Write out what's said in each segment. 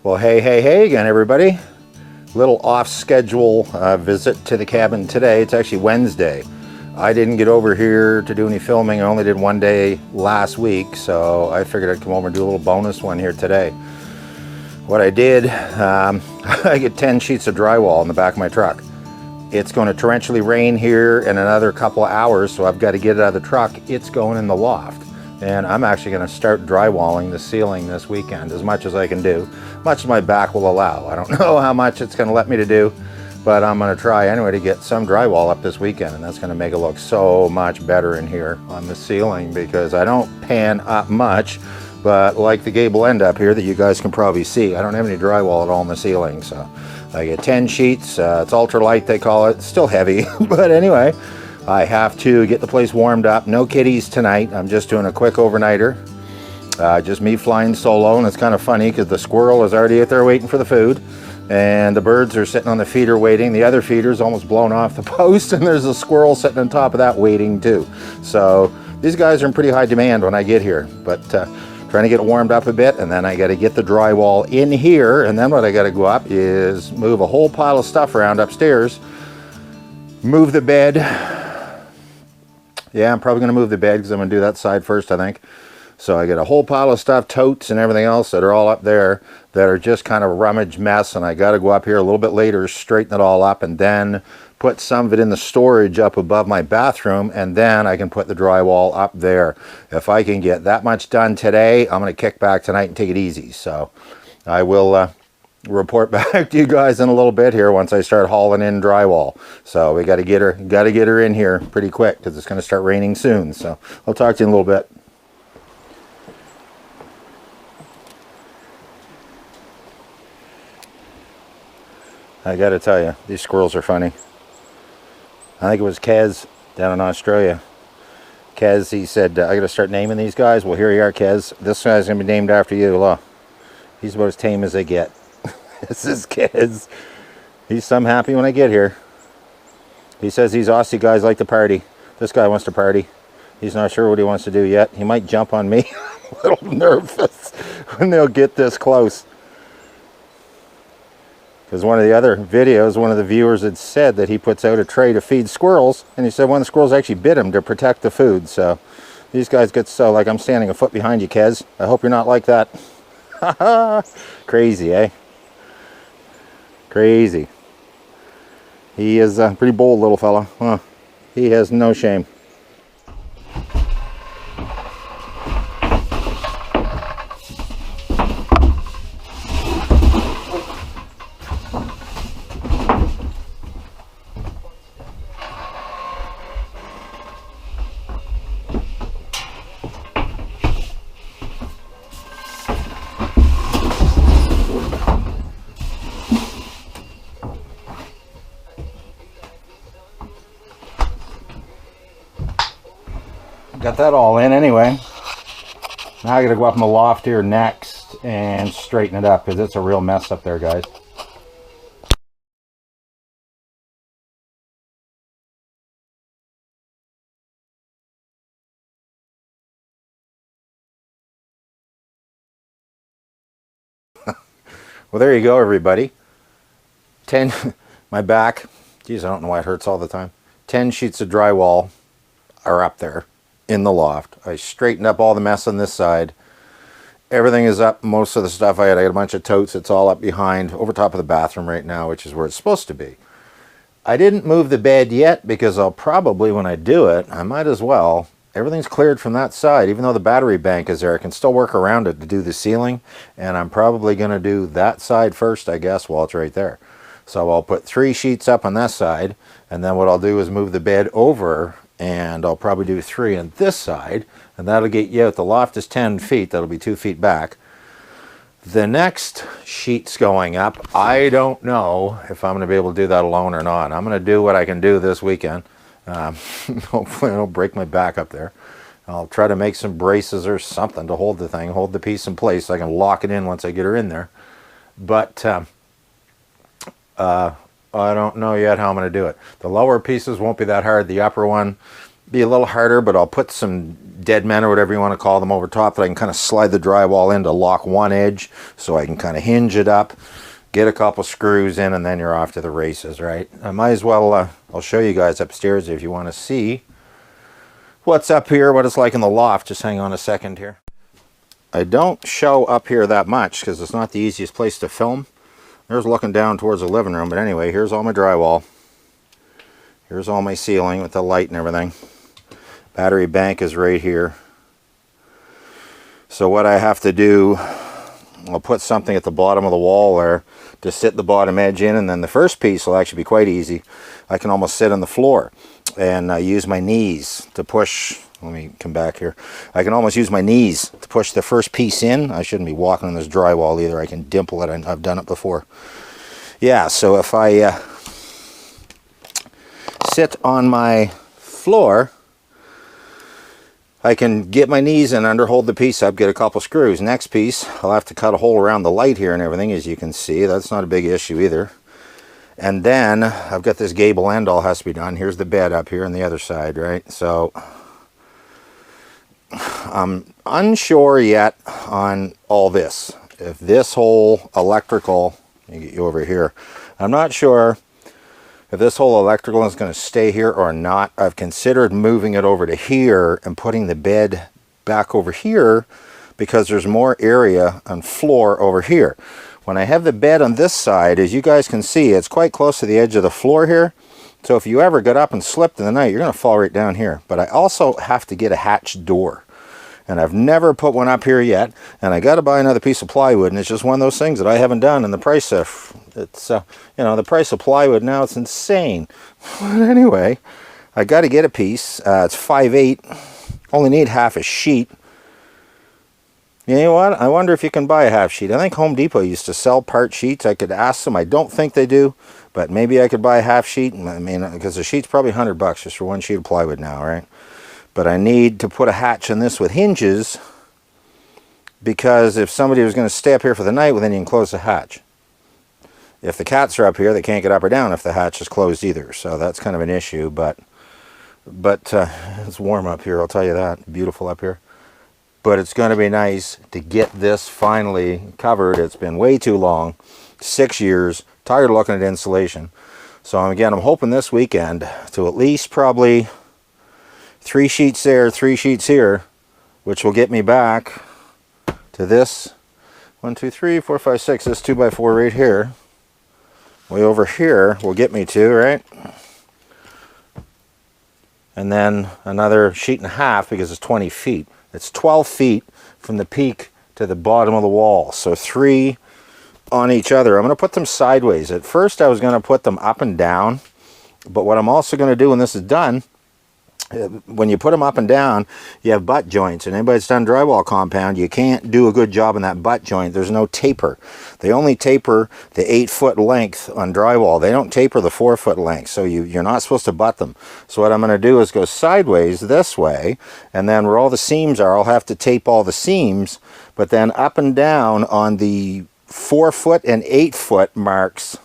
Well, hey again, everybody. Little off-schedule visit to the cabin today. It's actually Wednesday. I didn't get over here to do any filming. I only did one day last week, so I figured I'd come over and do a little bonus one here today. What I did, I get 10 sheets of drywall in the back of my truck. It's going to torrentially rain here in another couple of hours, so I've got to get it out of the truck. It's going in the loft. And I'm actually going to start drywalling the ceiling this weekend as much as I can do, much as my back will allow. I don't know how much it's going to let me to do, but I'm going to try anyway to get some drywall up this weekend, and that's going to make it look so much better in here on the ceiling, because I don't pan up much, but like the gable end up here that you guys can probably see, I don't have any drywall at all in the ceiling. So I get 10 sheets. It's ultralight, they call it. It's still heavy, but anyway, I have to get the place warmed up. No kitties tonight. I'm just doing a quick overnighter. Just me flying solo, and it's kind of funny because the squirrel is already out there waiting for the food, and the birds are sitting on the feeder waiting. The other feeder's almost blown off the post, and there's a squirrel sitting on top of that waiting too. So these guys are in pretty high demand when I get here, but trying to get it warmed up a bit, and then I got to get the drywall in here, and then what I got to go up is move a whole pile of stuff around upstairs, move the bed. Yeah, I'm probably going to move the bed because I'm going to do that side first, I think. So I get a whole pile of stuff, totes and everything else that are all up there that are just kind of a rummage mess, and I got to go up here a little bit later, straighten it all up, and then put some of it in the storage up above my bathroom, and then I can put the drywall up there. If I can get that much done today, I'm going to kick back tonight and take it easy. So I will report back to you guys in a little bit here once I start hauling in drywall. So we got to get her in here pretty quick because it's going to start raining soon. So I'll talk to you in a little bit. I got to tell you, these squirrels are funny. I think it was Kez down in Australia. Kez, he said, I got to start naming these guys. Well, here you are, Kez. This guy's going to be named after you. Look, he's about as tame as they get. This is Kez. He's some happy when I get here. He says these Aussie guys like to party. This guy wants to party. He's not sure what he wants to do yet. He might jump on me. I'm a little nervous when they'll get this close. Because one of the other videos, one of the viewers had said that he puts out a tray to feed squirrels, and he said one of the squirrels actually bit him to protect the food. So these guys get so, like, I'm standing a foot behind you, Kez. I hope you're not like that. Crazy, eh? Crazy. He is a pretty bold little fella. Huh. He has no shame. Got that all in anyway. Now I gotta go up in the loft here next and straighten it up because it's a real mess up there, guys. Well, there you go, everybody. 10, my back, geez, I don't know why it hurts all the time. 10 sheets of drywall are up there in the loft. I straightened up all the mess on this side. Everything is up. Most of the stuff I got a bunch of totes. It's all up behind, over top of the bathroom right now, which is where it's supposed to be. I didn't move the bed yet because I'll probably, when I do it, I might as well. Everything's cleared from that side. Even though the battery bank is there, I can still work around it to do the ceiling, and I'm probably going to do that side first, I guess, while it's right there. So I'll put 3 sheets up on that side, and then what I'll do is move the bed over, and I'll probably do 3 on this side, and that'll get you out. The loft is 10 feet. That'll be 2 feet back. The next sheets going up, I don't know if I'm going to be able to do that alone or not. I'm going to do what I can do this weekend. Hopefully I don't break my back up there. I'll try to make some braces or something to hold the thing, hold the piece in place so I can lock it in once I get her in there. But I don't know yet how I'm going to do it. The lower pieces won't be that hard. The upper one, be a little harder, but I'll put some dead men or whatever you want to call them over top that I can kind of slide the drywall in to lock one edge so I can kind of hinge it up, get a couple screws in, and then you're off to the races, right? I might as well, I'll show you guys upstairs if you want to see what's up here, what it's like in the loft. Just hang on a second here. I don't show up here that much because it's not the easiest place to film. There's looking down towards the living room, but anyway, here's all my drywall. Here's all my ceiling with the light and everything. Battery bank is right here. So what I have to do, I'll put something at the bottom of the wall there to sit the bottom edge in, and then the first piece will actually be quite easy. I can almost sit on the floor and use my knees to push. Let me come back here. I can almost use my knees to push the first piece in. I shouldn't be walking on this drywall either. I can dimple it. I've done it before. Yeah, so if I sit on my floor, I can get my knees in under, hold the piece up, get a couple screws. Next piece, I'll have to cut a hole around the light here and everything, as you can see. That's not a big issue either. And then I've got this gable end all has to be done. Here's the bed up here on the other side, right? So I'm unsure yet on all this. If this whole electrical, let me get you over here. I'm not sure if this whole electrical is going to stay here or not. I've considered moving it over to here and putting the bed back over here because there's more area on floor over here. When I have the bed on this side, as you guys can see, it's quite close to the edge of the floor here. So if you ever got up and slipped in the night, you're going to fall right down here. But I also have to get a hatch door. And I've never put one up here yet. And I got to buy another piece of plywood. And it's just one of those things that I haven't done. And the price of, it's, you know, the price of plywood now, it's insane. But anyway, I got to get a piece. It's 5/8. Only need half a sheet. You know what? I wonder if you can buy a half sheet. I think Home Depot used to sell part sheets. I could ask them. I don't think they do. But maybe I could buy a half sheet. I mean, because the sheet's probably $100 just for one sheet of plywood now, right? But I need to put a hatch in this with hinges, because if somebody was going to stay up here for the night, well, then you can close the hatch. If the cats are up here, they can't get up or down if the hatch is closed either. So that's kind of an issue. But it's warm up here, I'll tell you that. Beautiful up here. But it's going to be nice to get this finally covered. It's been way too long. 6 years. Tired of looking at insulation. So again, I'm hoping this weekend to at least probably 3 sheets there, 3 sheets here, which will get me back to this 1, 2, 3, 4, 5, 6, this 2x4 right here. Way over here will get me to, right? And then another sheet and a half because it's 20 feet. It's 12 feet from the peak to the bottom of the wall. So 3 on each other. I'm going to put them sideways. At first I was going to put them up and down, but what I'm also going to do when this is done, when you put them up and down, you have butt joints. And anybody that's done drywall compound, you can't do a good job in that butt joint. There's no taper. They only taper the 8-foot length on drywall. They don't taper the 4-foot length. So you're not supposed to butt them. So what I'm going to do is go sideways this way, and then where all the seams are, I'll have to tape all the seams. But then up and down on the 4-foot and 8-foot marks,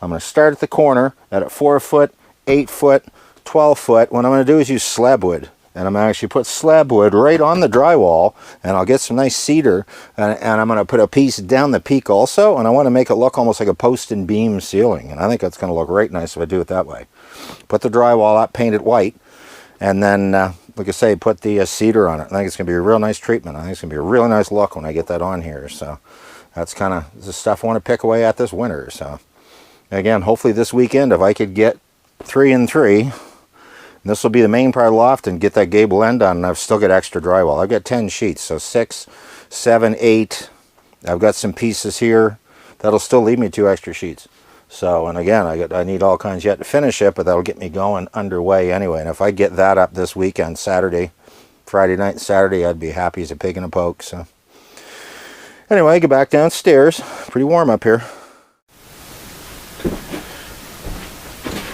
I'm going to start at the corner at a 4-foot, 8-foot, 12-foot. What I'm going to do is use slab wood, and I'm going to actually put slab wood right on the drywall, and I'll get some nice cedar, and I'm going to put a piece down the peak also, and I want to make it look almost like a post and beam ceiling, and I think that's going to look right nice if I do it that way. Put the drywall up, paint it white, and then like I say, put the cedar on it. I think it's going to be a real nice treatment. I think it's going to be a really nice look when I get that on here. So that's kind of the stuff I want to pick away at this winter. So again, hopefully this weekend, if I could get 3 and 3, this will be the main part of the loft, and get that gable end on, and I've still got extra drywall. I've got 10 sheets, so 6, 7, 8. I've got some pieces here. That'll still leave me 2 extra sheets. So, and again, I need all kinds yet to finish it, but that'll get me going underway anyway. And if I get that up this weekend, Saturday, Friday night and Saturday, I'd be happy as a pig in a poke. So anyway, get back downstairs. Pretty warm up here.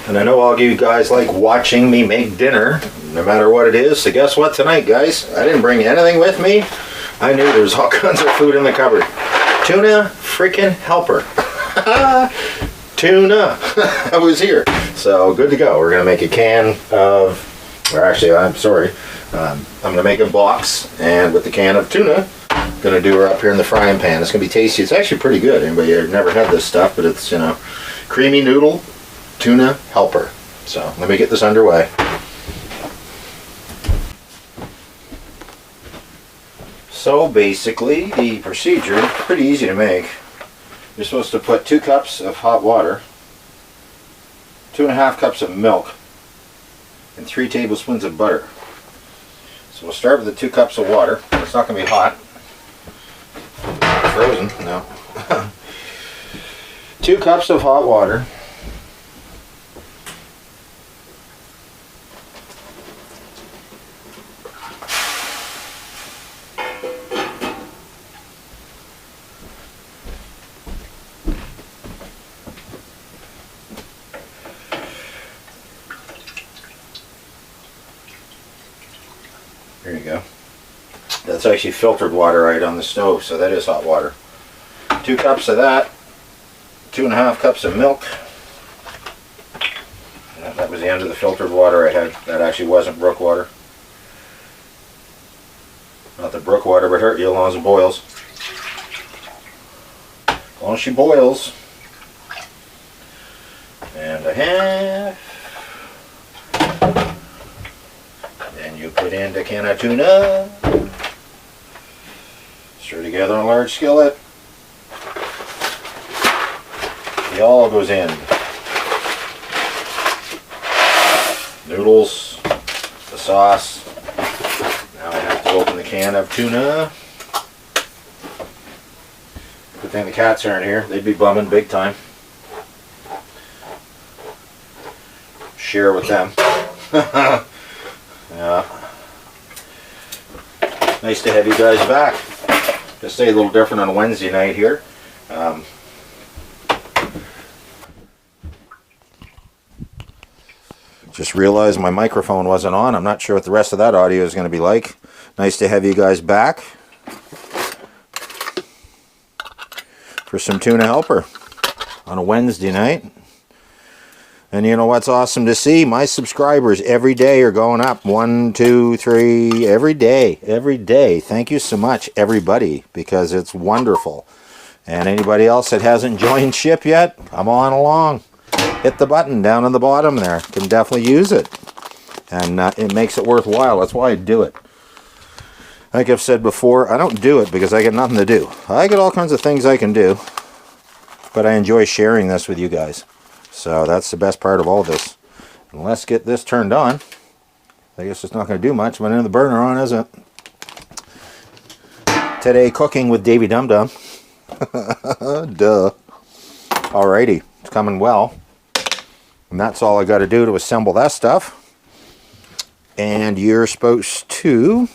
And I know all you guys like watching me make dinner, no matter what it is. So guess what tonight, guys? I didn't bring anything with me. I knew there was all kinds of food in the cupboard. Tuna freaking helper. Tuna. I was here. So good to go. We're going to make a can of or actually, I'm sorry, I'm going to make a box, and with the can of tuna, I'm going to do her up here in the frying pan. It's going to be tasty. It's actually pretty good. Anybody have never had this stuff, but it's, you know, creamy noodle tuna helper. So let me get this underway. So basically, the procedure is pretty easy to make. You're supposed to put 2 cups of hot water, 2.5 cups of milk, and 3 tablespoons of butter. So we'll start with the 2 cups of water. It's not going to be hot. Frozen? No. 2 cups of hot water. There you go. That's actually filtered water right on the stove, so that is hot water. 2 cups of that, 2.5 cups of milk. Yeah, that was the end of the filtered water I had. That actually wasn't brook water. Not that brook water would hurt you as long as it boils. As long as she boils. And a half. Then you put in the can of tuna. Stir together in a large skillet. It all goes in. Noodles, the sauce. Now I have to open the can of tuna. Good thing the cats aren't here. They'd be bumming big time. Share with them. Yeah. Nice to have you guys back. Just stay a little different on a Wednesday night here. Just realized my microphone wasn't on. I'm not sure what the rest of that audio is going to be like. Nice to have you guys back for some tuna helper on a Wednesday night. And you know what's awesome to see? My subscribers every day are going up. 1, 2, 3, every day. Every day. Thank you so much, everybody, because it's wonderful. And anybody else that hasn't joined ship yet, come on along. Hit the button down on the bottom there. Can definitely use it. And it makes it worthwhile. That's why I do it. Like I've said before, I don't do it because I got nothing to do. I got all kinds of things I can do. But I enjoy sharing this with you guys. So that's the best part of all this. And let's get this turned on. I guess it's not going to do much when the burner on, is it? Today, cooking with Davy Dum Dum. Duh. Alrighty, it's coming well. And that's all I got to do to assemble that stuff. And you're supposed to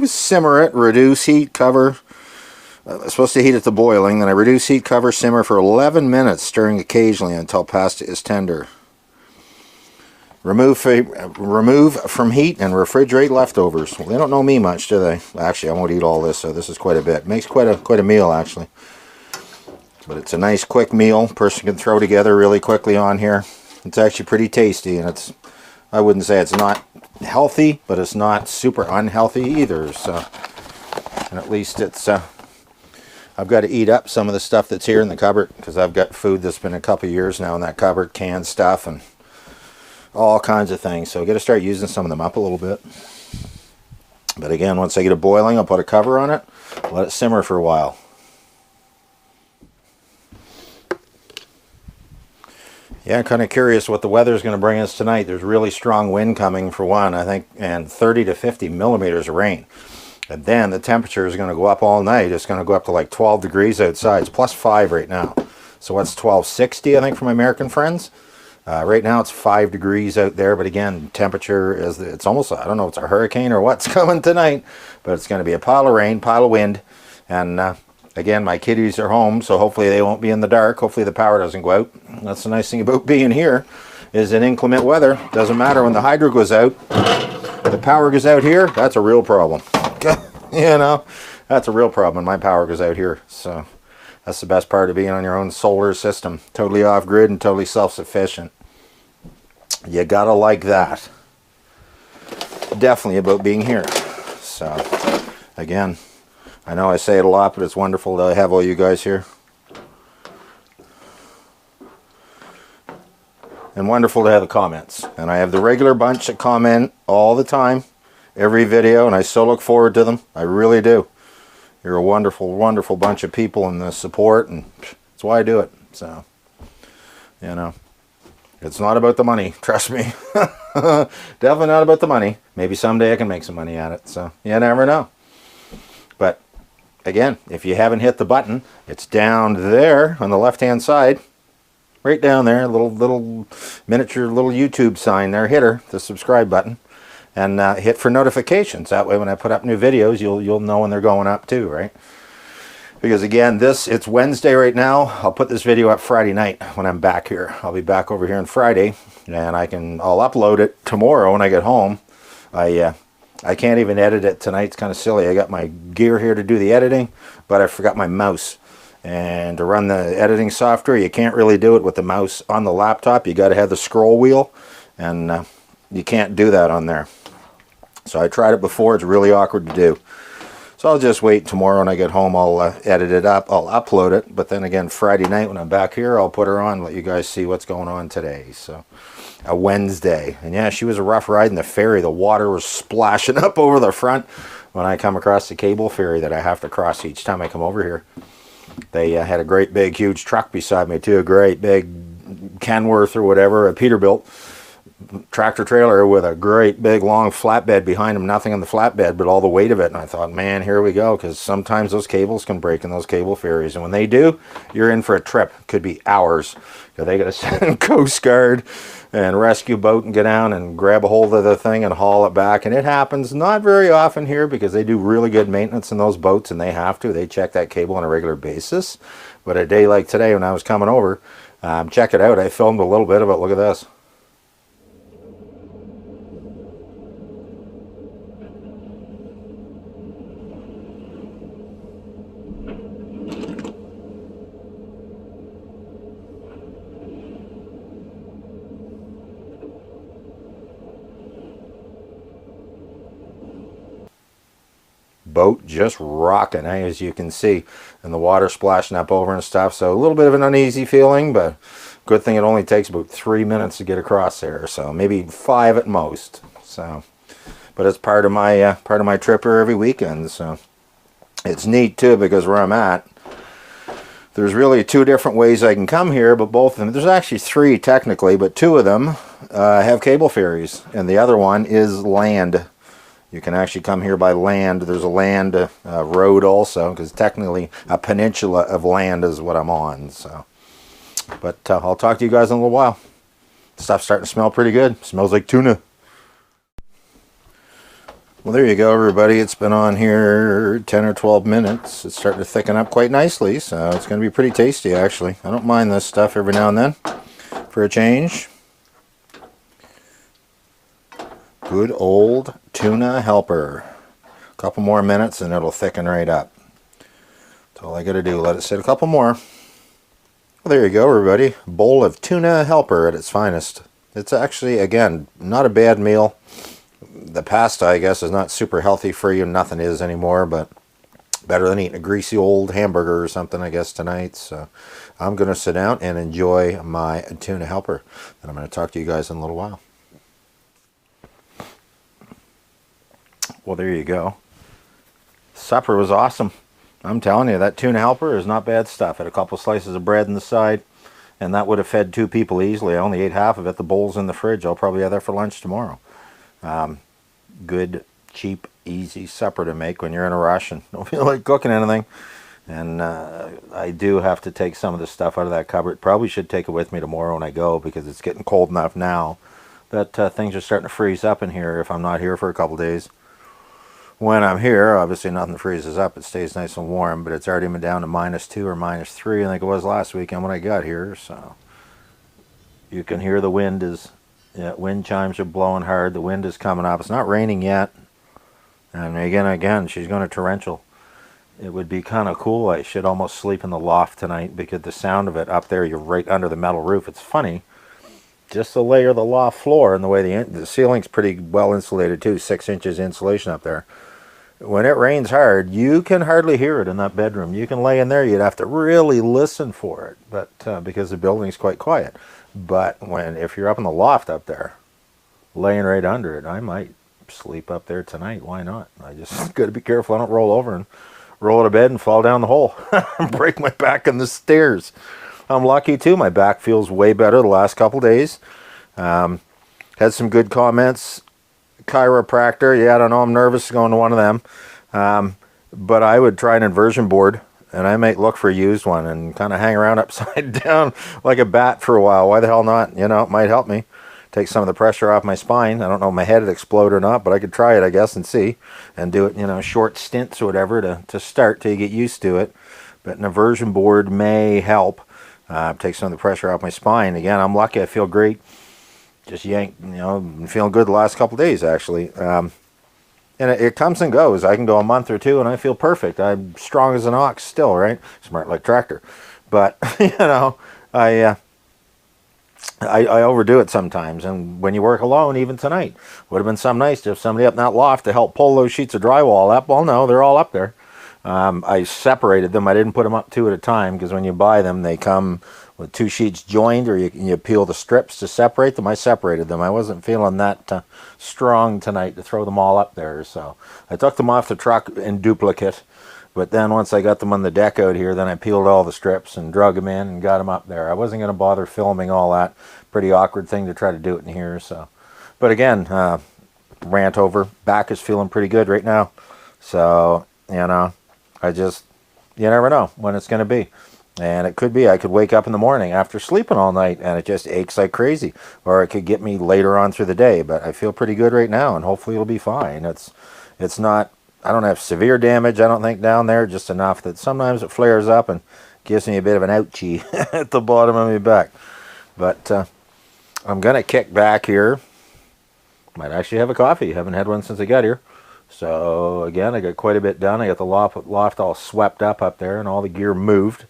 simmer it, reduce heat, cover. Supposed to heat it to boiling, then I reduce heat, cover, simmer for 11 minutes, stirring occasionally until pasta is tender. Remove from heat and refrigerate leftovers. Well, they don't know me much, do they? Actually, I won't eat all this, so this is quite a bit. Makes quite a meal, actually. But it's a nice, quick meal. Person can throw together really quickly on here. It's actually pretty tasty, and it's, I wouldn't say it's not healthy, but it's not super unhealthy either. So, and at least it's I've got to eat up some of the stuff that's here in the cupboard because I've got food that's been a couple years now in that cupboard, canned stuff and all kinds of things. So I've got to start using some of them up a little bit. But again, once I get it boiling, I'll put a cover on it, let it simmer for a while. Yeah, I'm kind of curious what the weather's going to bring us tonight. There's really strong wind coming for one, I think, and 30 to 50 millimeters of rain. And then the temperature is going to go up all night. It's going to go up to like 12 degrees outside. It's plus 5 right now. So what's 1260, I think, for my American friends? Right now it's 5 degrees out there. But again, temperature is, it's almost, I don't know if it's a hurricane or what's coming tonight. But it's going to be a pile of rain, pile of wind. And again, my kiddies are home, so hopefully they won't be in the dark. Hopefully the power doesn't go out. That's the nice thing about being here, is in inclement weather. Doesn't matter when the hydro goes out. If the power goes out here, that's a real problem. You know, that's a real problem. My power goes out here. So that's the best part of being on your own solar system. Totally off-grid and totally self-sufficient. You gotta like that. Definitely about being here. So, again, I know I say it a lot, but it's wonderful to have all you guys here. And wonderful to have the comments. And I have the regular bunch that comment all the time, every video, and I so look forward to them. I really do. You're a wonderful, wonderful bunch of people in the support, and that's why I do it. So, you know, it's not about the money, trust me. Definitely not about the money. Maybe someday I can make some money at it, so you never know. But again, if you haven't hit the button, it's down there on the left-hand side. Right down there, little miniature little YouTube sign there. Hit her, the subscribe button, and hit for notifications. That way when I put up new videos, you'll know when they're going up too, right? Because again, it's Wednesday right now. I'll put this video up Friday night when I'm back here. I'll be back over here on Friday, and I'll upload it tomorrow when I get home. I can't even edit it tonight. It's kind of silly. I got my gear here to do the editing, but I forgot my mouse. And to run the editing software, you can't really do it with the mouse on the laptop. You got to have the scroll wheel, and you can't do that on there. So I tried it before. It's really awkward to do. So I'll just wait tomorrow when I get home. I'll edit it up. I'll upload it. But then again, Friday night when I'm back here, I'll put her on, let you guys see what's going on today. So a Wednesday. And yeah, she was a rough ride in the ferry. The water was splashing up over the front when I come across the cable ferry that I have to cross each time I come over here. They had a great big huge truck beside me too, a great big Kenworth or whatever, a Peterbilt tractor trailer with a great big long flatbed behind him, nothing on the flatbed but all the weight of it. And I thought, man, here we go, because sometimes those cables can break in those cable ferries, and when they do, you're in for a trip. Could be hours, because they got to send Coast Guard and rescue boat and get down and grab a hold of the thing and haul it back. And it happens not very often here, because they do really good maintenance in those boats, and they check that cable on a regular basis. But a day like today when I was coming over, check it out, I filmed a little bit of it. Look at this. Boat just rocking, as you can see, and the water splashing up over and stuff. So a little bit of an uneasy feeling, but good thing it only takes about 3 minutes to get across there, so maybe 5 at most. So, but it's part of my trip here every weekend. So it's neat too, because where I'm at, there's really 2 different ways I can come here, but both of them, there's actually 3 technically, but 2 of them have cable ferries, and the other one is land. You can actually come here by land. There's a land road also, because technically a peninsula of land is what I'm on. So, but I'll talk to you guys in a little while. Stuff's starting to smell pretty good. Smells like tuna. Well, there you go, everybody. It's been on here 10 or 12 minutes. It's starting to thicken up quite nicely, so it's going to be pretty tasty, actually. I don't mind this stuff every now and then for a change. Good old tuna helper. A couple more minutes and it'll thicken right up. That's all I got to do. Let it sit a couple more. Well, there you go, everybody. A bowl of tuna helper at its finest. It's actually, again, not a bad meal. The pasta, I guess, is not super healthy for you. Nothing is anymore, but better than eating a greasy old hamburger or something, I guess, tonight. So I'm going to sit down and enjoy my tuna helper. And I'm going to talk to you guys in a little while. Well, there you go. Supper was awesome. I'm telling you, that tuna helper is not bad stuff. Had a couple slices of bread on the side, and that would have fed 2 people easily. I only ate half of it. The bowl's in the fridge. I'll probably have that for lunch tomorrow. Good, cheap, easy supper to make when you're in a rush and don't feel like cooking anything. And I do have to take some of the stuff out of that cupboard. Probably should take it with me tomorrow when I go, because it's getting cold enough now that things are starting to freeze up in here if I'm not here for a couple days. When I'm here, obviously nothing freezes up. It stays nice and warm, but it's already been down to -2 or -3, I think it was last weekend when I got here. So you can hear the wind wind chimes are blowing hard. The wind is coming up. It's not raining yet. And again, she's going to torrential. It would be kind of cool. I should almost sleep in the loft tonight, because the sound of it up there, you're right under the metal roof. It's funny. just the layer of the loft floor and the way the ceiling's pretty well insulated too, 6 inches insulation up there. When it rains hard, you can hardly hear it in that bedroom. You can lay in there, you'd have to really listen for it, but because the building's quite quiet. But if you're up in the loft up there, laying right under it, I might sleep up there tonight. Why not? I just got to be careful I don't roll over and roll out of bed and fall down the hole and break my back on the stairs. I'm lucky too. My back feels way better the last couple days. Had some good comments. Chiropractor, yeah, I don't know, I'm nervous going to one of them. But I would try an inversion board, and I might look for a used one and kind of hang around upside down like a bat for a while. Why the hell not? You know, it might help me take some of the pressure off my spine. I don't know if my head would explode or not, but I could try it, I guess, and see, and do it, you know, short stints or whatever to start till you get used to it. But an inversion board may help take some of the pressure off my spine. Again, I'm lucky. I feel great. Just yanked, you know, been feeling good the last couple of days, actually. And it comes and goes. I can go a month or two and I feel perfect. I'm strong as an ox still, right? Smart like tractor. But, you know, I overdo it sometimes. And when you work alone, even tonight, would have been some nice to have somebody up in that loft to help pull those sheets of drywall up. Well, no, they're all up there. I separated them. I didn't put them up two at a time, because when you buy them, they come with 2 sheets joined, or you peel the strips to separate them. I separated them. I wasn't feeling that strong tonight to throw them all up there, so I took them off the truck in duplicate. But then once I got them on the deck out here, then I peeled all the strips and drug them in and got them up there. I wasn't going to bother filming all that. Pretty awkward thing to try to do it in here. So, but again, rant over. Back is feeling pretty good right now. So, you know, you never know when it's going to be. And it could be I could wake up in the morning after sleeping all night and it just aches like crazy. Or it could get me later on through the day. But I feel pretty good right now, and hopefully it'll be fine. It's not, I don't have severe damage, I don't think, down there. Just enough that sometimes it flares up and gives me a bit of an ouchie at the bottom of my back. But I'm going to kick back here. Might actually have a coffee. Haven't had one since I got here. So again, I got quite a bit done. I got the loft all swept up there, and all the gear moved.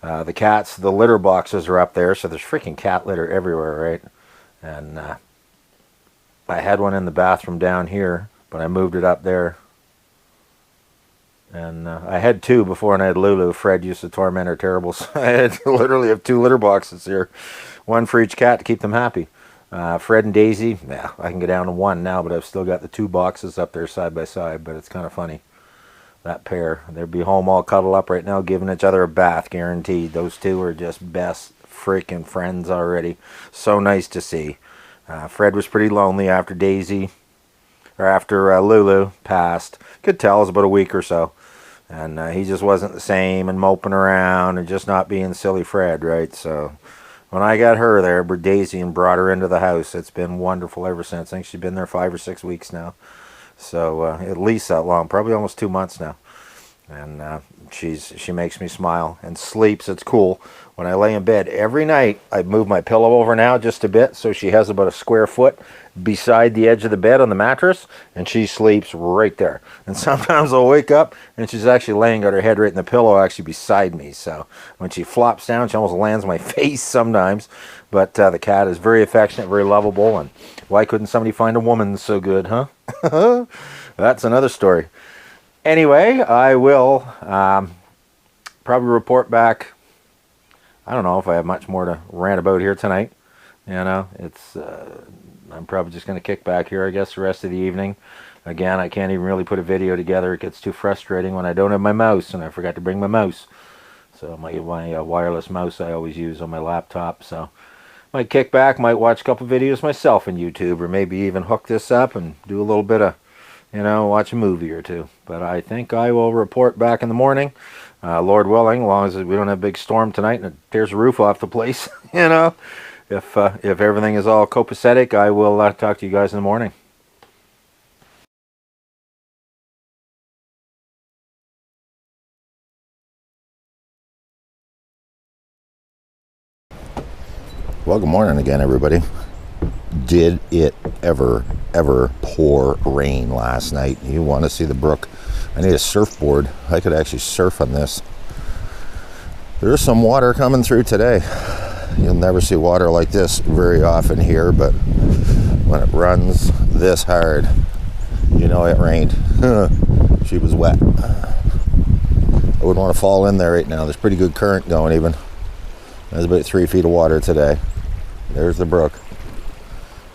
The cats, the litter boxes are up there, so there's freaking cat litter everywhere, right? And I had one in the bathroom down here, but I moved it up there. And I had 2 before, and I had Lulu. Fred used to torment her terrible, so I had literally have 2 litter boxes here. One for each cat to keep them happy. Fred and Daisy, yeah, I can get down to 1 now, but I've still got the 2 boxes up there side by side. But it's kind of funny, that pair. They'd be home all cuddled up right now, giving each other a bath, guaranteed. Those 2 are just best freaking friends already. So nice to see. Fred was pretty lonely after Lulu passed. Could tell it was about a week or so. And he just wasn't the same, and moping around and just not being silly Fred, right? So when I got her there with Daisy and brought her into the house, it's been wonderful ever since. I think she's been there 5 or 6 weeks now. So at least that long, probably almost 2 months now. And she makes me smile and sleeps. It's cool. When I lay in bed every night, I move my pillow over now just a bit, so she has about a square foot beside the edge of the bed on the mattress, and she sleeps right there. And sometimes I'll wake up and she's actually laying got her head right in the pillow, actually beside me. So when she flops down, she almost lands on my face sometimes. But the cat is very affectionate, very lovable. And why couldn't somebody find a woman so good, huh? That's another story. Anyway, I will probably report back. I don't know if I have much more to rant about here tonight. You know, I'm probably just going to kick back here, I guess, the rest of the evening. Again, I can't even really put a video together. It gets too frustrating when I don't have my mouse, and I forgot to bring my mouse. So my wireless mouse I always use on my laptop. So might kick back, might watch a couple videos myself on YouTube, or maybe even hook this up and do a little bit of, you know, watch a movie or two. But I think I will report back in the morning. Lord willing, as long as we don't have a big storm tonight and it tears the roof off the place, you know. If everything is all copacetic, I will talk to you guys in the morning. Well, good morning again, everybody. Did it ever pour rain last night? You want to see the brook? I need a surfboard. I could actually surf on this. There's some water coming through today. You'll never see water like this very often here, but when it runs this hard, you know it rained. She was wet. I wouldn't want to fall in there right now. There's pretty good current going even. There's about 3 feet of water today. There's the brook.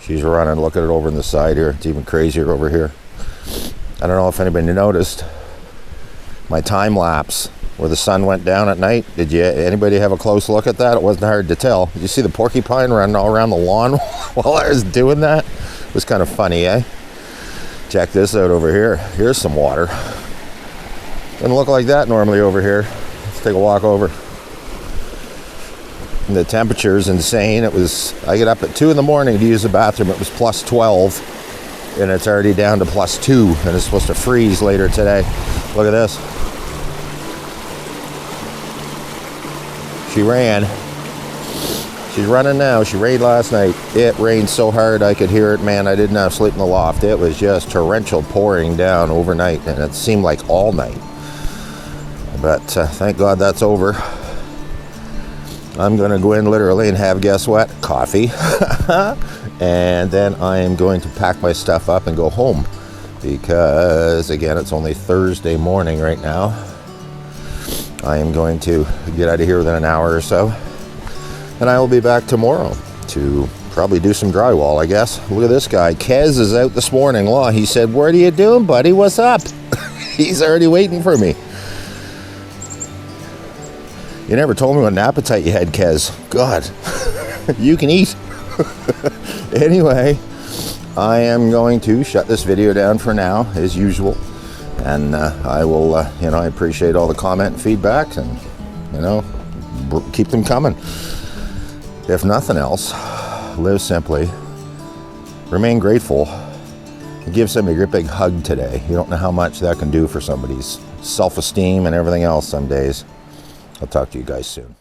She's running. Look at it over on the side here. It's even crazier over here. I don't know if anybody noticed my time lapse where the sun went down at night. Did anybody have a close look at that? It wasn't hard to tell. Did you see the porcupine running all around the lawn while I was doing that? It was kind of funny, eh? Check this out over here. Here's some water. Doesn't look like that normally over here. Let's take a walk over. And the temperature is insane. I get up at 2 in the morning to use the bathroom. It was plus 12, and it's already down to plus 2, and it's supposed to freeze later today. Look at this. She ran. She's running now. She rained last night. It rained so hard I could hear it. Man, I didn't have sleep in the loft. It was just torrential pouring down overnight, and it seemed like all night. But thank God that's over. I'm going to go in literally and have, guess what? Coffee. And then I am going to pack my stuff up and go home. Because, again, it's only Thursday morning right now. I am going to get out of here within an hour or so. And I will be back tomorrow to probably do some drywall, I guess. Look at this guy. Kez is out this morning. He said, "What are you doing, buddy? What's up?" He's already waiting for me. You never told me what an appetite you had, Kez. God, you can eat. Anyway, I am going to shut this video down for now, as usual. And I will, I appreciate all the comment and feedback, and, keep them coming. If nothing else, live simply, remain grateful, and give somebody a great big hug today. You don't know how much that can do for somebody's self-esteem and everything else some days. I'll talk to you guys soon.